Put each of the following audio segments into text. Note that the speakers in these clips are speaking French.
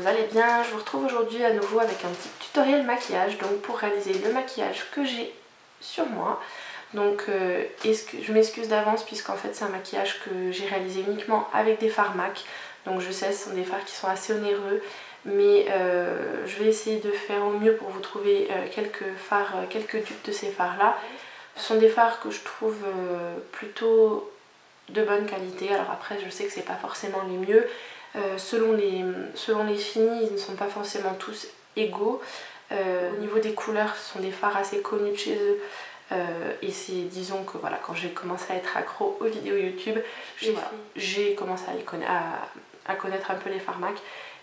vous allez bien. Je vous retrouve aujourd'hui à nouveau avec un petit tutoriel maquillage, donc pour réaliser le maquillage que j'ai sur moi. Donc je m'excuse d'avance puisqu'en fait c'est un maquillage que j'ai réalisé uniquement avec des fards MAC. Donc je sais, ce sont des fards qui sont assez onéreux, mais je vais essayer de faire au mieux pour vous trouver quelques dupes de ces fards là. Ce sont des fards que je trouve plutôt de bonne qualité. Alors après je sais que c'est pas forcément les mieux. Selon les finis, ils ne sont pas forcément tous égaux. Au niveau des couleurs, ce sont des fards assez connus de chez eux. Et c'est, disons que voilà, quand j'ai commencé à être accro aux vidéos YouTube, j'ai commencé à connaître un peu les fards MAC.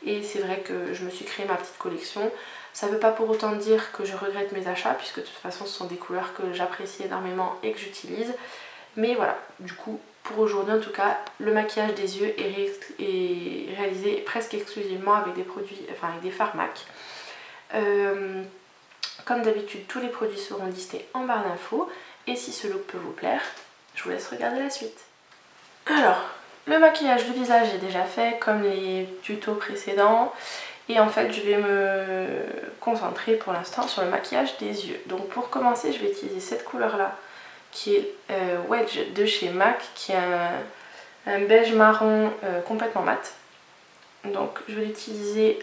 Et c'est vrai que je me suis créé ma petite collection. Ça ne veut pas pour autant dire que je regrette mes achats, puisque de toute façon ce sont des couleurs que j'apprécie énormément et que j'utilise. Mais voilà, du coup, pour aujourd'hui en tout cas, le maquillage des yeux est réalisé presque exclusivement avec des produits, enfin avec des fards MAC. Comme d'habitude, tous les produits seront listés en barre d'infos. Et si ce look peut vous plaire, je vous laisse regarder la suite. Alors, le maquillage du visage est déjà fait comme les tutos précédents. Et en fait, je vais me concentrer pour l'instant sur le maquillage des yeux. Donc pour commencer, je vais utiliser cette couleur-là, qui est Wedge de chez MAC, qui est un beige marron complètement mat. Donc je vais l'utiliser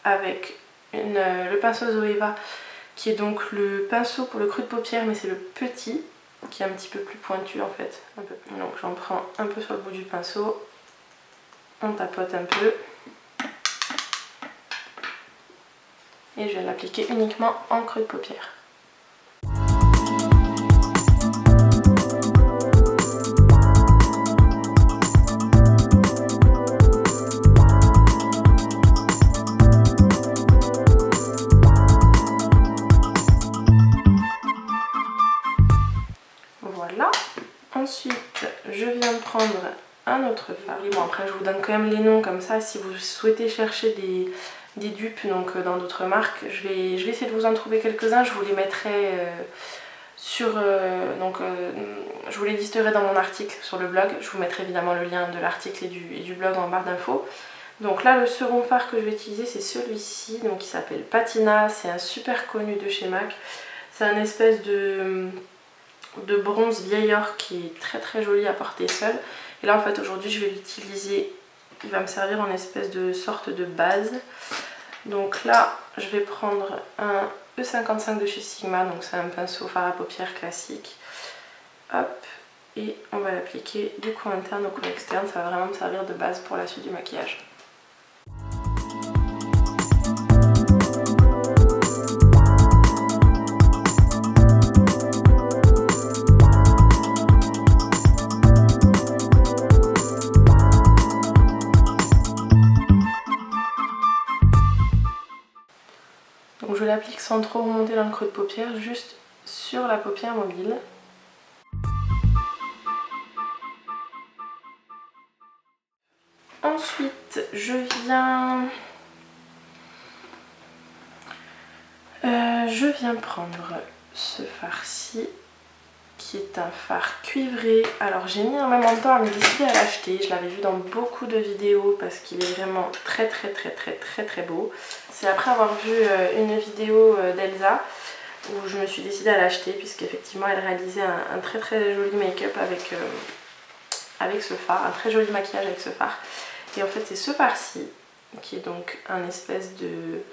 avec le pinceau Zoeva, qui est donc le pinceau pour le creux de paupière, mais c'est le petit, qui est un petit peu plus pointu en fait. Donc j'en prends un peu sur le bout du pinceau, on tapote un peu, et je vais l'appliquer uniquement en creux de paupière. Voilà. Ensuite, je viens de prendre un autre fard. Bon, après, je vous donne quand même les noms comme ça. Si vous souhaitez chercher des dupes donc, dans d'autres marques, je vais essayer de vous en trouver quelques-uns. Je vous les mettrai je vous les listerai dans mon article sur le blog. Je vous mettrai évidemment le lien de l'article et du blog en barre d'infos. Donc là, le second fard que je vais utiliser, c'est celui-ci, donc qui s'appelle Patina. C'est un super connu de chez MAC. C'est un espèce de bronze vieillard qui est très très joli à porter seul. Et là en fait aujourd'hui je vais l'utiliser, il va me servir en espèce de sorte de base. Donc là je vais prendre un E55 de chez Sigma, donc c'est un pinceau fard à paupières classique. Hop, et on va l'appliquer du coin interne au coin externe, ça va vraiment me servir de base pour la suite du maquillage. Donc je l'applique sans trop remonter dans le creux de paupière, juste sur la paupière mobile. Ensuite, je viens prendre ce fard-ci, qui est un fard cuivré. Alors j'ai mis énormément de temps à me décider à l'acheter. Je l'avais vu dans beaucoup de vidéos parce qu'il est vraiment très beau. C'est après avoir vu une vidéo d'Elsa où je me suis décidée à l'acheter, puisqu'effectivement elle réalisait un très joli make-up avec ce fard, un très joli maquillage avec ce fard. Et en fait c'est ce fard-ci qui est donc un espèce de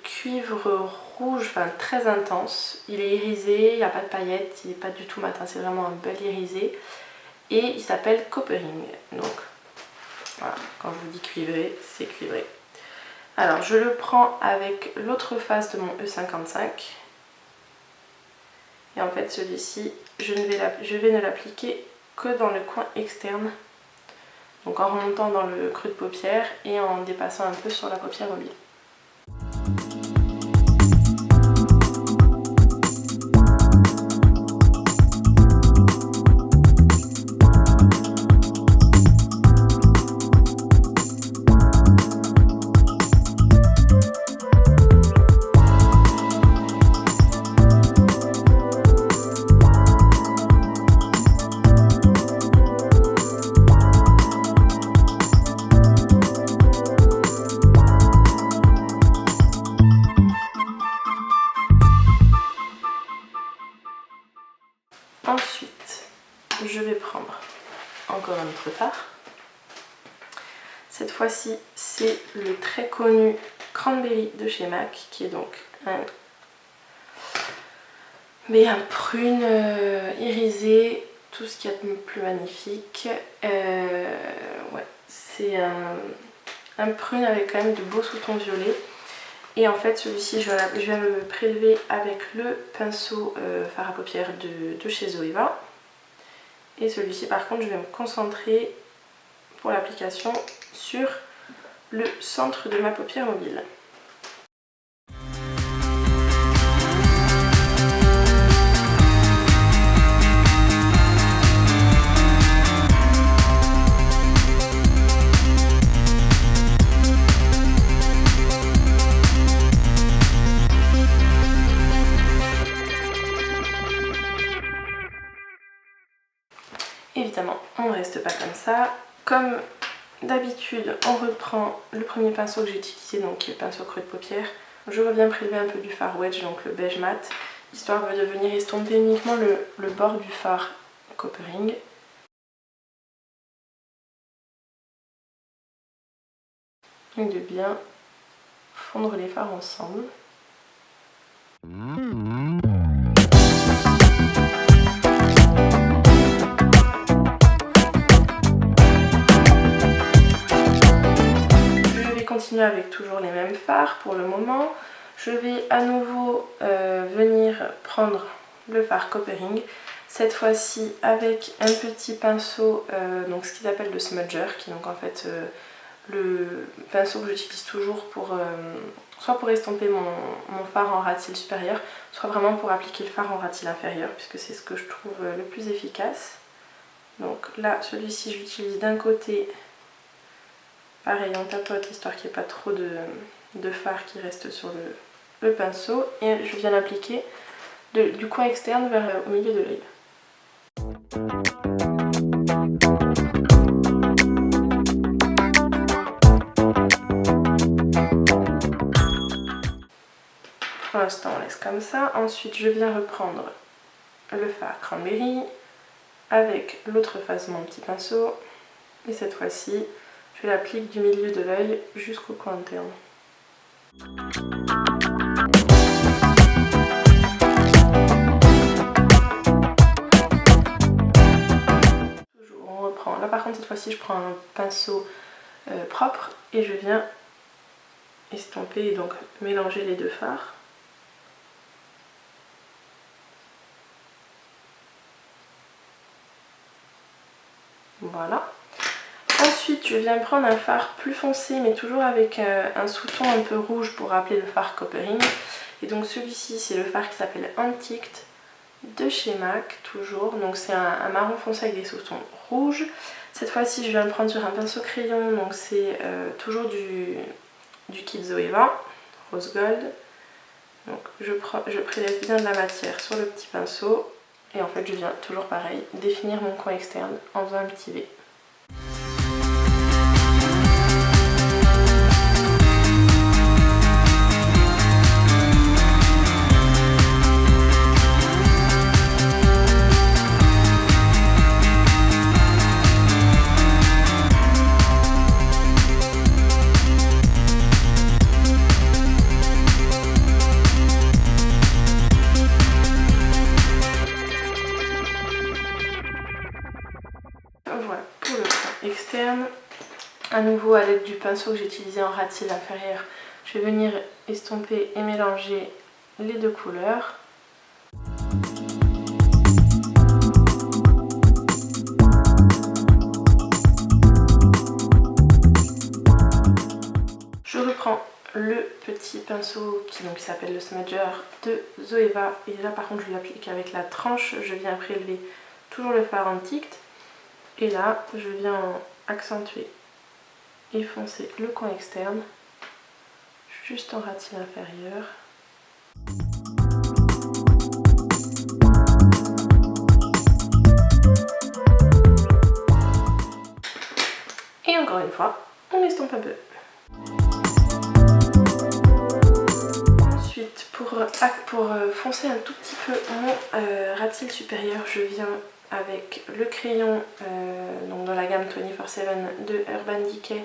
cuivre rouge, enfin très intense. Il est irisé, il n'y a pas de paillettes, il n'est pas du tout matin, c'est vraiment un bel irisé. Et il s'appelle Coppering. Donc voilà, quand je vous dis cuivré, c'est cuivré. Alors je le prends avec l'autre face de mon E55. Et en fait celui-ci, je vais ne l'appliquer que dans le coin externe. Donc en remontant dans le creux de paupière et en dépassant un peu sur la paupière mobile. je vais prendre encore un autre fard. Cette fois-ci, c'est le très connu Cranberry de chez MAC, qui est donc un prune irisé, tout ce qu'il y a de plus magnifique. Ouais, c'est un prune avec quand même de beaux sous-tons violets. Et en fait, celui-ci, je vais le prélever avec le pinceau fard à paupières de chez Zoeva. Et celui-ci, par contre, je vais me concentrer pour l'application sur le centre de ma paupière mobile. Évidemment, on ne reste pas comme ça. Comme d'habitude, on reprend le premier pinceau que j'ai utilisé, donc qui est le pinceau creux de paupière. Je reviens prélever un peu du fard wedge, donc le beige mat, histoire de venir estomper uniquement le bord du fard Coppering. Et de bien fondre les fards ensemble. Continuer avec toujours les mêmes fards pour le moment. Je vais à nouveau venir prendre le fard Coppering, cette fois-ci avec un petit pinceau, donc ce qu'ils appellent le smudger, qui est donc en fait le pinceau que j'utilise toujours pour soit pour estomper mon fard en ras de cils supérieur, soit vraiment pour appliquer le fard en ras de cils inférieur, puisque c'est ce que je trouve le plus efficace. Donc là, celui-ci, j'utilise d'un côté. Pareil, on tapote histoire qu'il n'y ait pas trop de fard qui reste sur le pinceau. Et je viens l'appliquer du coin externe au milieu de l'œil. Pour l'instant, on laisse comme ça. Ensuite, je viens reprendre le fard Cranberry avec l'autre face de mon petit pinceau. Et cette fois-ci, je l'applique du milieu de l'œil jusqu'au coin interne. Toujours, on reprend. Là par contre cette fois-ci je prends un pinceau propre et je viens estomper et donc mélanger les deux fards. Voilà. Ensuite, je viens prendre un fard plus foncé, mais toujours avec un sous-ton un peu rouge pour rappeler le fard Coppering. Et donc celui-ci, c'est le fard qui s'appelle Antiqued de chez MAC, toujours. Donc c'est un marron foncé avec des sous-tons rouges. Cette fois-ci, je viens le prendre sur un pinceau crayon, donc c'est toujours du kit Zoeva, Rose Gold. Donc je prélève bien de la matière sur le petit pinceau. Et en fait, je viens toujours pareil, définir mon coin externe en faisant un petit V. Voilà pour le coin externe. À nouveau, à l'aide du pinceau que j'ai utilisé en ras de cils inférieur, je vais venir estomper et mélanger les deux couleurs. Je reprends le petit pinceau qui s'appelle le Smudger de Zoeva, et là par contre je l'applique avec la tranche. Je viens prélever toujours le fard Antiqued. Et là, je viens accentuer et foncer le coin externe, juste en ras de cils inférieur. Et encore une fois, on estompe un peu. Ensuite, pour foncer un tout petit peu mon ras de cils supérieur, je viens avec le crayon donc dans la gamme 24/7 de Urban Decay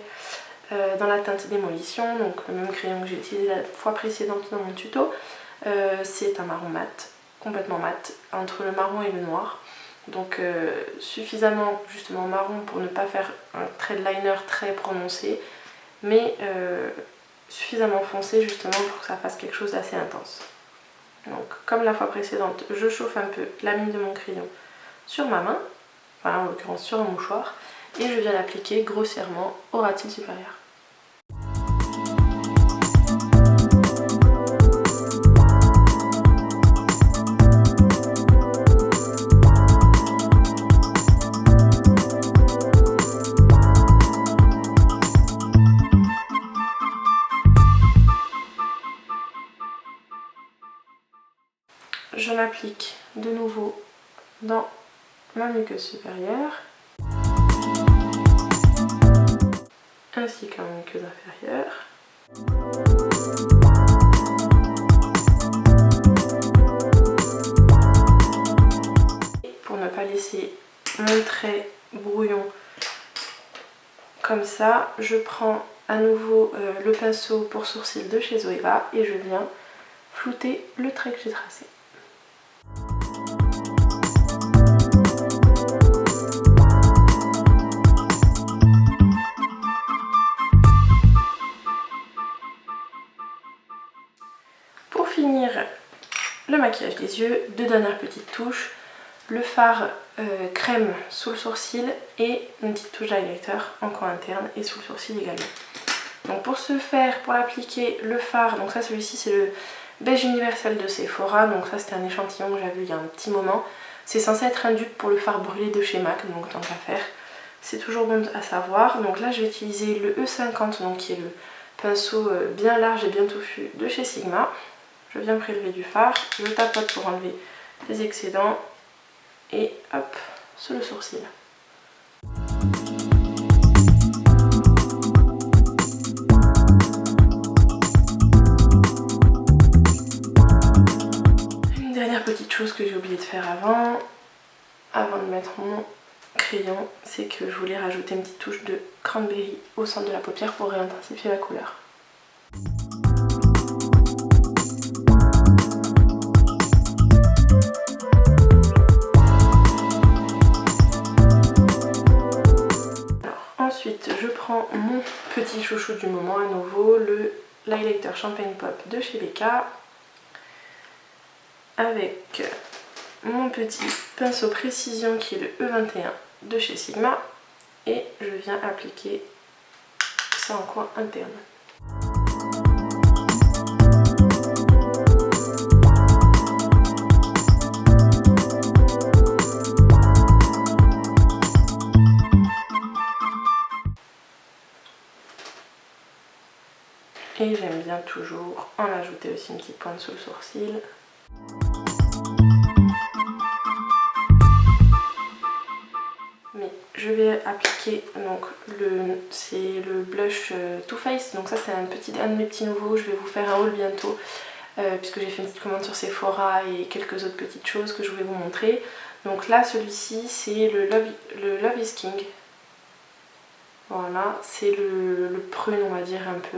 dans la teinte démolition, donc le même crayon que j'ai utilisé la fois précédente dans mon tuto. C'est un marron mat, complètement mat, entre le marron et le noir. Donc suffisamment justement marron pour ne pas faire un trait de liner très prononcé, mais suffisamment foncé justement pour que ça fasse quelque chose d'assez intense. Donc comme la fois précédente, je chauffe un peu la mine de mon crayon sur ma main, enfin en l'occurrence sur un mouchoir, et je viens l'appliquer grossièrement au ras-de-cils supérieur. Je l'applique de nouveau dans ma muqueuse supérieure ainsi qu'en muqueuse inférieure. Pour ne pas laisser mon trait brouillon comme ça, je prends à nouveau le pinceau pour sourcils de chez Zoeva et je viens flouter le trait que j'ai tracé. Pour finir le maquillage des yeux, deux dernières petites touches, le fard crème sous le sourcil et une petite touche d'highlighter en coin interne et sous le sourcil également. Donc pour ce faire, pour l'appliquer, le fard, donc ça celui-ci c'est le beige universel de Sephora, donc ça c'était un échantillon que j'avais eu il y a un petit moment. C'est censé être un dupe pour le fard brûlé de chez MAC, donc tant qu'à faire, c'est toujours bon à savoir. Donc là je vais utiliser le E50, donc qui est le pinceau bien large et bien touffu de chez Sigma. Je viens prélever du fard, je tapote pour enlever les excédents et hop, sous le sourcil. Une dernière petite chose que j'ai oublié de faire avant de mettre mon crayon, c'est que je voulais rajouter une petite touche de cranberry au centre de la paupière pour réintensifier la couleur. Ensuite, je prends mon petit chouchou du moment à nouveau, le l'highlighter Champagne Pop de chez Becca, avec mon petit pinceau précision qui est le E21 de chez Sigma, et je viens appliquer ça en coin interne. Et j'aime bien toujours en ajouter aussi une petite pointe sous le sourcil. Mais je vais appliquer donc c'est le blush Too Faced, donc ça c'est un de mes petits nouveaux. Je vais vous faire un haul bientôt puisque j'ai fait une petite commande sur Sephora et quelques autres petites choses que je voulais vous montrer. Donc là celui-ci c'est le Love is King. Voilà, c'est le prune on va dire un peu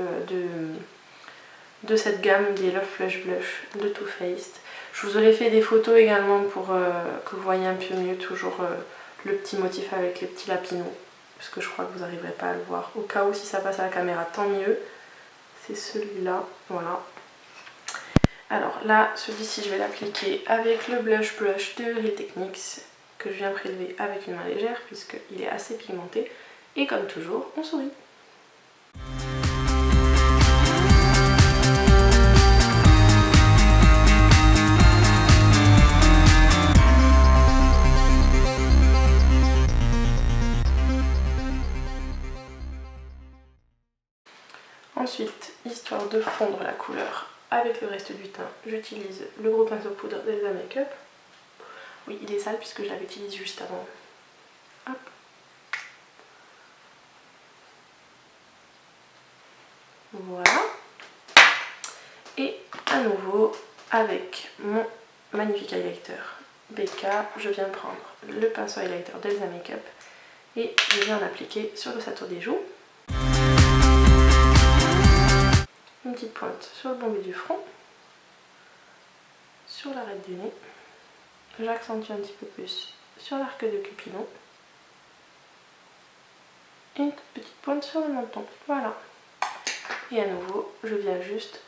de cette gamme des Love Flush Blush de Too Faced. Je vous aurais fait des photos également pour que vous voyez un peu mieux toujours le petit motif avec les petits lapinons, parce que je crois que vous n'arriverez pas à le voir. Au cas où si ça passe à la caméra, tant mieux. C'est celui-là, voilà. Alors là, celui-ci je vais l'appliquer avec le blush brush de Real Techniques que je viens prélever avec une main légère puisqu'il est assez pigmenté. Et comme toujours, on sourit. Ensuite, histoire de fondre la couleur avec le reste du teint, j'utilise le gros pinceau poudre d'Elsa Makeup. Oui, il est sale puisque je l'avais utilisé juste avant. Hop. Voilà. Et à nouveau avec mon magnifique highlighter BK, je viens prendre le pinceau highlighter d'Elsa Makeup et je viens l'appliquer sur l'ossature des joues. Une petite pointe sur le bombé du front, sur l'arête du nez. J'accentue un petit peu plus sur l'arc de Cupidon. Et une petite pointe sur le menton. Voilà. Et à nouveau, je viens juste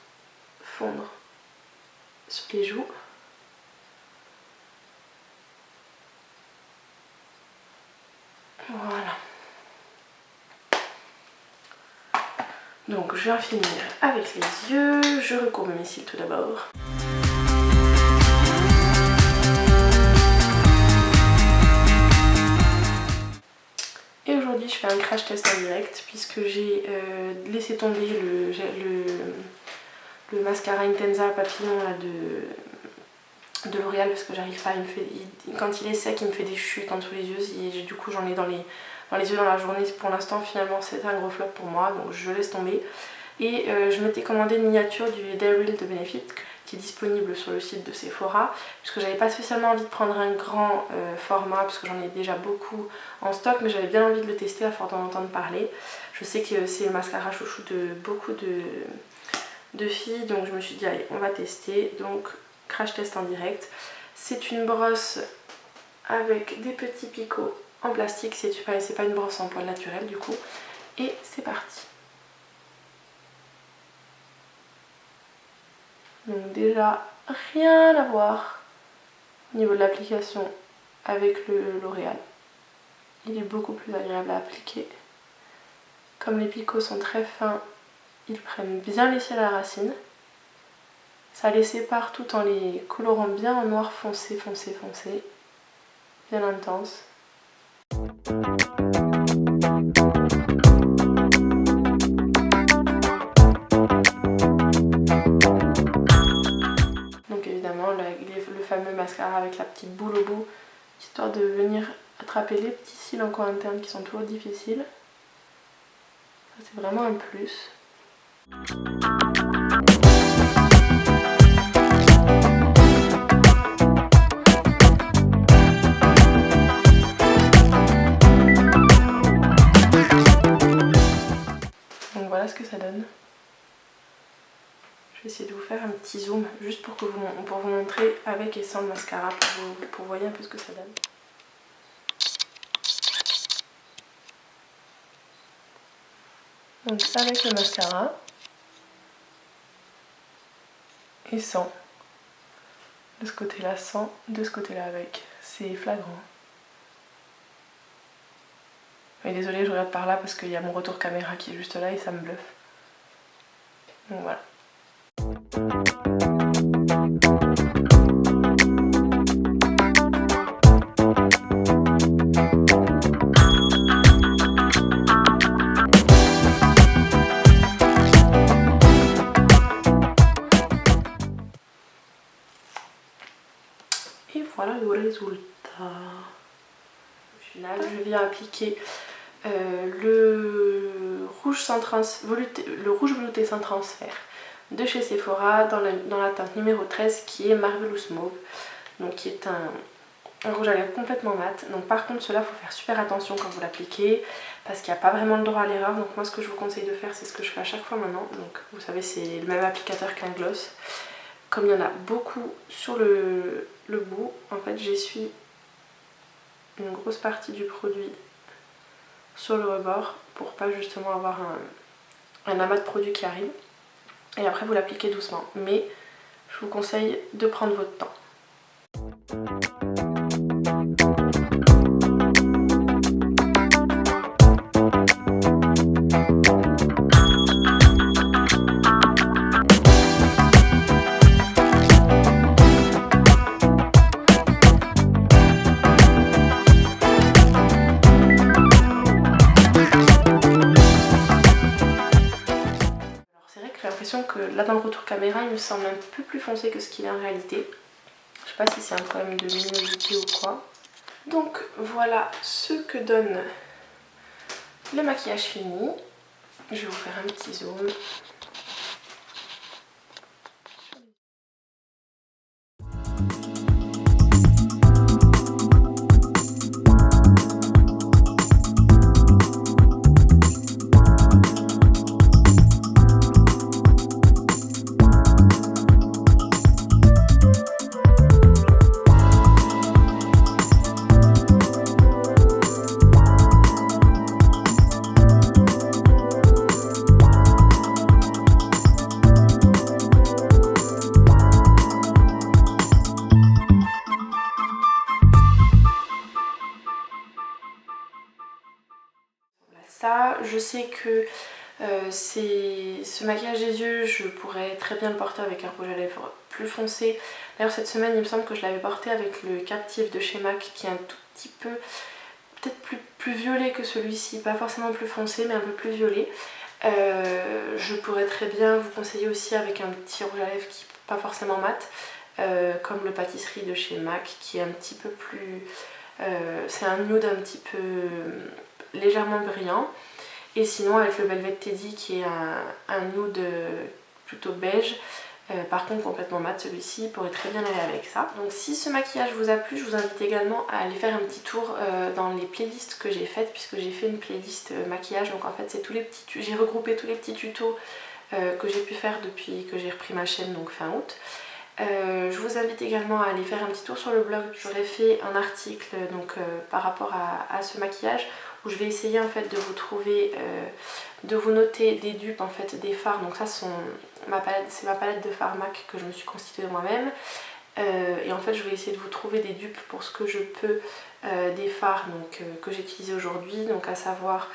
fondre sur les joues. Voilà. Donc je viens finir avec les yeux. Je recourbe mes cils tout d'abord. Et aujourd'hui je fais un crash test en direct puisque j'ai laissé tomber le mascara Intensa Papillon là, de L'Oréal parce que j'arrive pas, quand il est sec il me fait des chutes en dessous les yeux et du coup j'en ai dans les yeux dans la journée. Pour l'instant finalement c'est un gros flop pour moi, donc je laisse tomber. Et je m'étais commandé une miniature du Daryl de Benefit qui est disponible sur le site de Sephora puisque j'avais pas spécialement envie de prendre un grand format parce que j'en ai déjà beaucoup en stock, mais j'avais bien envie de le tester à force d'en entendre parler. Je sais que c'est le mascara chouchou de beaucoup de filles, donc je me suis dit allez on va tester. Donc crash test en direct. C'est une brosse avec des petits picots en plastique, c'est pas une brosse en poil naturel du coup. Et c'est parti. Donc déjà rien à voir au niveau de l'application avec le L'Oréal. Il est beaucoup plus agréable à appliquer. Comme les picots sont très fins, ils prennent bien les cils à la racine. Ça les sépare tout en les colorant bien en noir foncé, foncé, foncé. Bien intense. Donc évidemment le fameux mascara avec la petite boule au bout, histoire de venir attraper les petits cils en coin interne qui sont toujours difficiles. C'est vraiment un plus. Donc voilà ce que ça donne. Je vais essayer de vous faire un petit zoom juste pour vous montrer avec et sans le mascara pour voir un peu ce que ça donne. Donc avec le mascara et sans. De ce côté là sans, de ce côté là avec. C'est flagrant. Mais désolée, je regarde par là parce qu'il y a mon retour caméra qui est juste là et ça me bluffe. Donc voilà. Et voilà le résultat. Au final, je viens appliquer le rouge velouté sans transfert de chez Sephora dans la teinte numéro 13 qui est Marvelous Mauve, donc qui est un rouge à lèvres complètement mat. Donc par contre cela faut faire super attention quand vous l'appliquez parce qu'il n'y a pas vraiment le droit à l'erreur. Donc moi ce que je vous conseille de faire, c'est ce que je fais à chaque fois maintenant. Donc vous savez, c'est le même applicateur qu'un gloss. Comme il y en a beaucoup sur le bout, en fait j'essuie une grosse partie du produit sur le rebord pour pas justement avoir un amas de produit qui arrive. Et après vous l'appliquez doucement, mais je vous conseille de prendre votre temps. Que là dans le retour caméra il me semble un peu plus foncé que ce qu'il est en réalité. Je sais pas si c'est un problème de luminosité ou quoi. Donc voilà ce que donne le maquillage fini. Je vais vous faire un petit zoom. Je sais que ce maquillage des yeux, je pourrais très bien le porter avec un rouge à lèvres plus foncé. D'ailleurs cette semaine il me semble que je l'avais porté avec le Captive de chez MAC qui est un tout petit peu, peut-être plus violet que celui-ci, pas forcément plus foncé mais un peu plus violet. Je pourrais très bien vous conseiller aussi avec un petit rouge à lèvres qui n'est pas forcément mat, comme le Pâtisserie de chez MAC qui est un petit peu plus... c'est un nude un petit peu légèrement brillant. Et sinon avec le Velvet Teddy qui est un nude plutôt beige, par contre complètement mat, celui-ci pourrait très bien aller avec ça. Donc si ce maquillage vous a plu, je vous invite également à aller faire un petit tour dans les playlists que j'ai faites, puisque j'ai fait une playlist maquillage. Donc en fait c'est tous les petits, j'ai regroupé tous les petits tutos que j'ai pu faire depuis que j'ai repris ma chaîne, donc fin août. Je vous invite également à aller faire un petit tour sur le blog. J'aurais fait un article donc, par rapport à ce maquillage où je vais essayer en fait de vous trouver, de vous noter des dupes en fait des fards. Donc ça c'est ma palette de fards MAC que je me suis constituée moi-même. Et en fait je vais essayer de vous trouver des dupes pour ce que je peux des fards donc, que j'ai utilisé aujourd'hui. Donc à savoir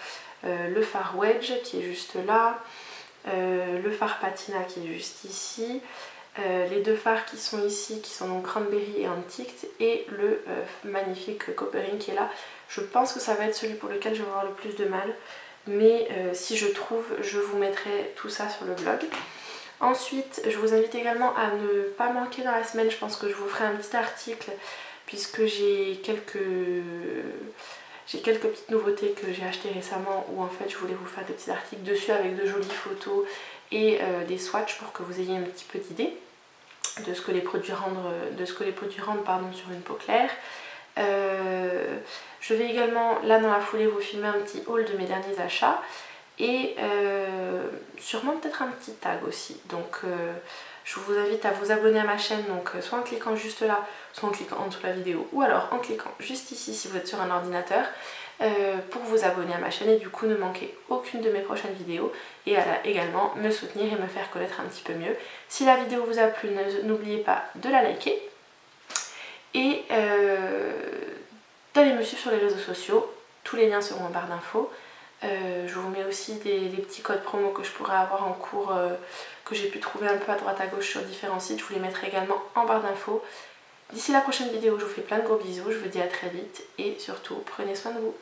le fard Wedge qui est juste là, le fard Patina qui est juste ici. Les deux fards qui sont ici, qui sont donc Cranberry et Antiqued, et le magnifique Coppering qui est là. Je pense que ça va être celui pour lequel je vais avoir le plus de mal, mais si je trouve, je vous mettrai tout ça sur le blog. Ensuite, je vous invite également à ne pas manquer dans la semaine, je pense que je vous ferai un petit article, puisque j'ai quelques petites nouveautés que j'ai achetées récemment, où en fait je voulais vous faire des petits articles dessus avec de jolies photos et des swatchs pour que vous ayez un petit peu d'idée de ce que les produits rendent, sur une peau claire. Je vais également là dans la foulée vous filmer un petit haul de mes derniers achats et sûrement peut-être un petit tag aussi. Donc je vous invite à vous abonner à ma chaîne, donc soit en cliquant juste là, soit en cliquant en dessous de la vidéo, ou alors en cliquant juste ici si vous êtes sur un ordinateur, pour vous abonner à ma chaîne et du coup ne manquer aucune de mes prochaines vidéos, et également me soutenir et me faire connaître un petit peu mieux. Si la vidéo vous a plu, n'oubliez pas de la liker et d'aller me suivre sur les réseaux sociaux, tous les liens seront en barre d'infos. Je vous mets aussi les petits codes promo que je pourrais avoir en cours, que j'ai pu trouver un peu à droite à gauche sur différents sites, je vous les mettrai également en barre d'infos. D'ici la prochaine vidéo, je vous fais plein de gros bisous, je vous dis à très vite et surtout prenez soin de vous.